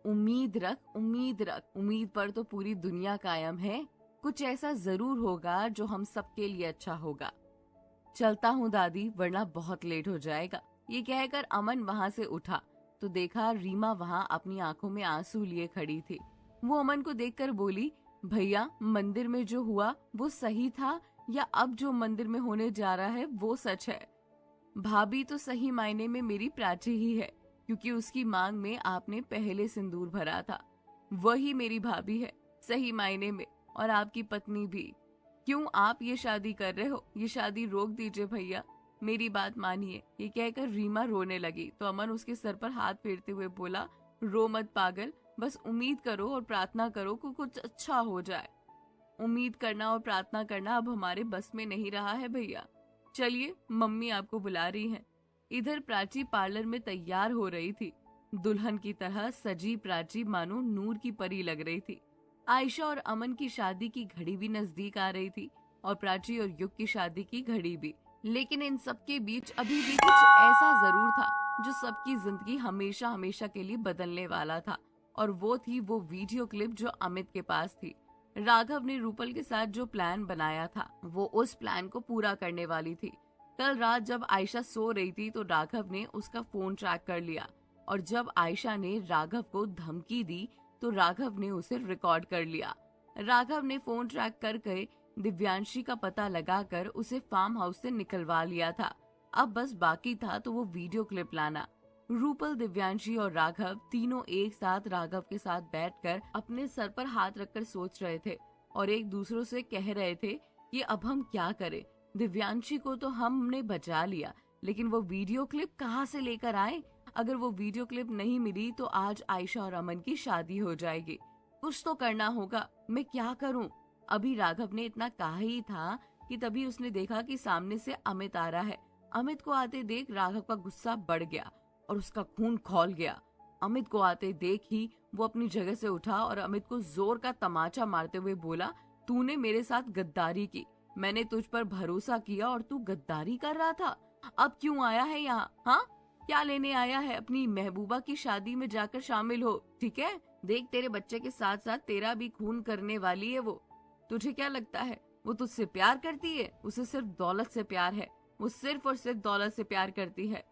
उम्मीद रख, उम्मीद रख, उम्मीद पर तो पूरी दुनिया कायम है। कुछ ऐसा जरूर होगा जो हम सबके लिए अच्छा होगा। चलता हूँ दादी, वरना बहुत लेट हो जाएगा। ये कहकर अमन वहाँ से उठा तो देखा रीमा वहाँ अपनी आंखों में आंसू लिए खड़ी थी। वो अमन को देखकर बोली, भैया मंदिर में जो हुआ वो सही था या अब जो मंदिर में होने जा रहा है वो सच है? भाभी तो सही मायने में मेरी प्राची ही है, क्योंकि उसकी मांग में आपने पहले सिंदूर भरा था। वही मेरी भाभी है सही मायने में, और आपकी पत्नी भी। क्यों आप ये शादी कर रहे हो? ये शादी रोक दीजिए भैया, मेरी बात मानिए। ये कहकर रीमा रोने लगी तो अमन उसके सर पर हाथ फेरते हुए बोला, रो मत पागल, बस उम्मीद करो और प्रार्थना करो कि कुछ अच्छा हो जाए। उम्मीद करना और प्रार्थना करना अब हमारे बस में नहीं रहा है भैया। चलिए, मम्मी आपको बुला रही हैं। इधर प्राची पार्लर में तैयार हो रही थी। दुल्हन की तरह सजी प्राची मानो नूर की परी लग रही थी। आयशा और अमन की शादी की घड़ी भी नजदीक आ रही थी और प्राची और युग की शादी की घड़ी भी। लेकिन इन सबके बीच अभी भी कुछ ऐसा जरूर था जो सबकी जिंदगी हमेशा हमेशा के लिए बदलने वाला था, और वो थी वो वीडियो क्लिप जो अमित के पास थी। राघव ने रूपल के साथ जो प्लान बनाया था वो उस प्लान को पूरा करने वाली थी। कल रात जब आयशा सो रही थी तो राघव ने उसका फोन ट्रैक कर लिया, और जब आयशा ने राघव को धमकी दी तो राघव ने उसे रिकॉर्ड कर लिया। राघव ने फोन ट्रैक करके दिव्यांशी का पता लगाकर उसे फार्म हाउस से निकलवा लिया था। अब बस बाकी था तो वो वीडियो क्लिप लाना। रूपल, दिव्यांशी और राघव तीनों एक साथ राघव के साथ बैठकर अपने सर पर हाथ रखकर सोच रहे थे और एक दूसरों से कह रहे थे कि अब हम क्या करें। दिव्यांशी को तो हमने बचा लिया, लेकिन वो वीडियो क्लिप कहाँ से लेकर आए? अगर वो वीडियो क्लिप नहीं मिली तो आज आयशा और अमन की शादी हो जाएगी। कुछ तो करना होगा, मैं क्या करूं? अभी राघव ने इतना कहा ही था कि तभी उसने देखा कि सामने से अमित आ रहा है। अमित को आते देख राघव का गुस्सा बढ़ गया और उसका खून खौल गया। अमित को आते देख ही वो अपनी जगह से उठा और अमित को जोर का तमाचा मारते हुए बोला, तूने मेरे साथ गद्दारी की, मैंने तुझ पर भरोसा किया और तू गद्दारी कर रहा था। अब क्यों आया है यहाँ? हाँ, क्या लेने आया है? अपनी महबूबा की शादी में जाकर शामिल हो, ठीक है? देख, तेरे बच्चे के साथ साथ तेरा भी खून करने वाली है वो। तुझे क्या लगता है वो तुझसे प्यार करती है? उसे सिर्फ दौलत से प्यार है। वो सिर्फ और सिर्फ दौलत से प्यार करती है,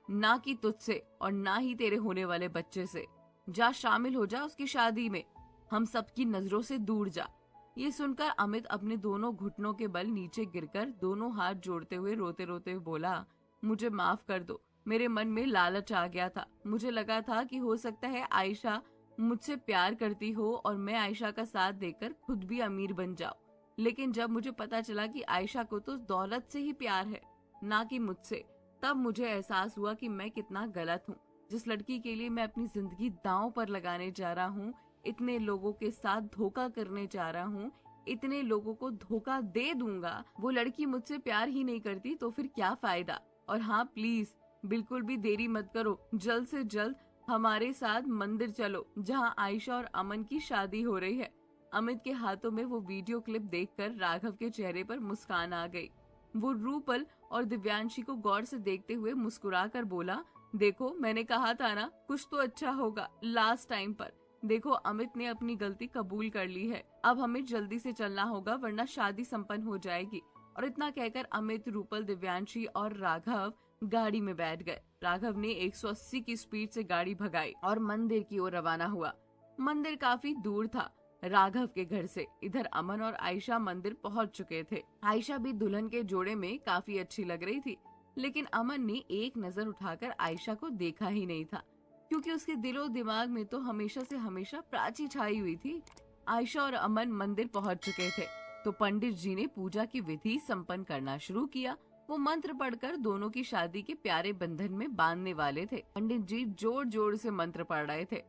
ना कि तुझसे और ना ही तेरे होने वाले बच्चे से। जा, शामिल हो जा उसकी शादी में, हम सबकी नजरों से दूर जा। ये सुनकर अमित अपने दोनों घुटनों के बल नीचे गिरकर दोनों हाथ जोड़ते हुए रोते रोते बोला, मुझे माफ कर दो, मेरे मन में लालच आ गया था। मुझे लगा था कि हो सकता है आयशा मुझसे प्यार करती हो और मैं आयशा का साथ देकर खुद भी अमीर बन जाऊं। लेकिन जब मुझे पता चला कि आयशा को तो दौलत से ही प्यार है, ना कि मुझसे, तब मुझे एहसास हुआ कि मैं कितना गलत हूँ। जिस लड़की के लिए मैं अपनी जिंदगी दांव पर लगाने जा रहा हूँ, इतने लोगों के साथ धोखा करने जा रहा हूँ, इतने लोगों को धोखा दे दूंगा, वो लड़की मुझसे प्यार ही नहीं करती तो फिर क्या फायदा। और हाँ, प्लीज बिल्कुल भी देरी मत करो, जल्द से जल्द हमारे साथ मंदिर चलो जहाँ आयशा और अमन की शादी हो रही है। अमित के हाथों में वो वीडियो क्लिप देखकर राघव के चेहरे पर मुस्कान आ गई। वो रूपल और दिव्यांशी को गौर से देखते हुए मुस्कुरा कर बोला, देखो, मैंने कहा था ना कुछ तो अच्छा होगा लास्ट टाइम पर। देखो, अमित ने अपनी गलती कबूल कर ली है, अब हमें जल्दी से चलना होगा वरना शादी संपन्न हो जाएगी। और इतना कहकर अमित, रूपल, दिव्यांशी और राघव गाड़ी में बैठ गए। राघव ने 180 की स्पीड से गाड़ी भगाई और मंदिर की ओर रवाना हुआ। मंदिर काफी दूर था राघव के घर से। इधर अमन और आयशा मंदिर पहुंच चुके थे। आयशा भी दुल्हन के जोड़े में काफी अच्छी लग रही थी, लेकिन अमन ने एक नजर उठाकर आयशा को देखा ही नहीं था, क्योंकि उसके दिलो दिमाग में तो हमेशा से हमेशा प्राची छाई हुई थी। आयशा और अमन मंदिर पहुंच चुके थे तो पंडित जी ने पूजा की विधि संपन्न करना शुरू किया। वो मंत्र पढ़कर दोनों की शादी के प्यारे बंधन में बांधने वाले थे। पंडित जी जोर जोर से मंत्र पढ़ रहे थे,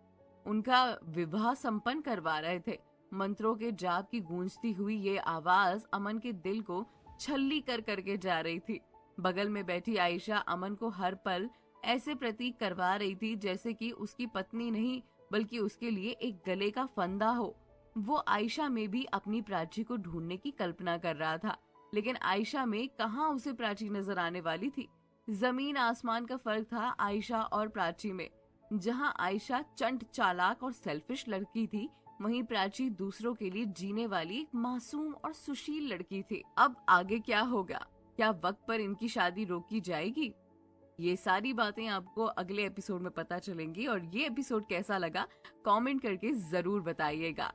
उनका विवाह संपन्न करवा रहे थे। मंत्रों के जाप की गूंजती हुई ये आवाज अमन के दिल को छल्ली कर करके जा रही थी। बगल में बैठी आयशा अमन को हर पल ऐसे प्रतीक करवा रही थी जैसे कि उसकी पत्नी नहीं बल्कि उसके लिए एक गले का फंदा हो। वो आयशा में भी अपनी प्राची को ढूंढने की कल्पना कर रहा था, लेकिन आयशा में कहाँ उसे प्राची नजर आने वाली थी। जमीन आसमान का फर्क था आयशा और प्राची में। जहां आयशा चंट चालाक और सेल्फिश लड़की थी, वहीं प्राची दूसरों के लिए जीने वाली एक मासूम और सुशील लड़की थी। अब आगे क्या होगा? क्या वक्त पर इनकी शादी रोकी जाएगी? ये सारी बातें आपको अगले एपिसोड में पता चलेंगी। और ये एपिसोड कैसा लगा कमेंट करके जरूर बताइएगा।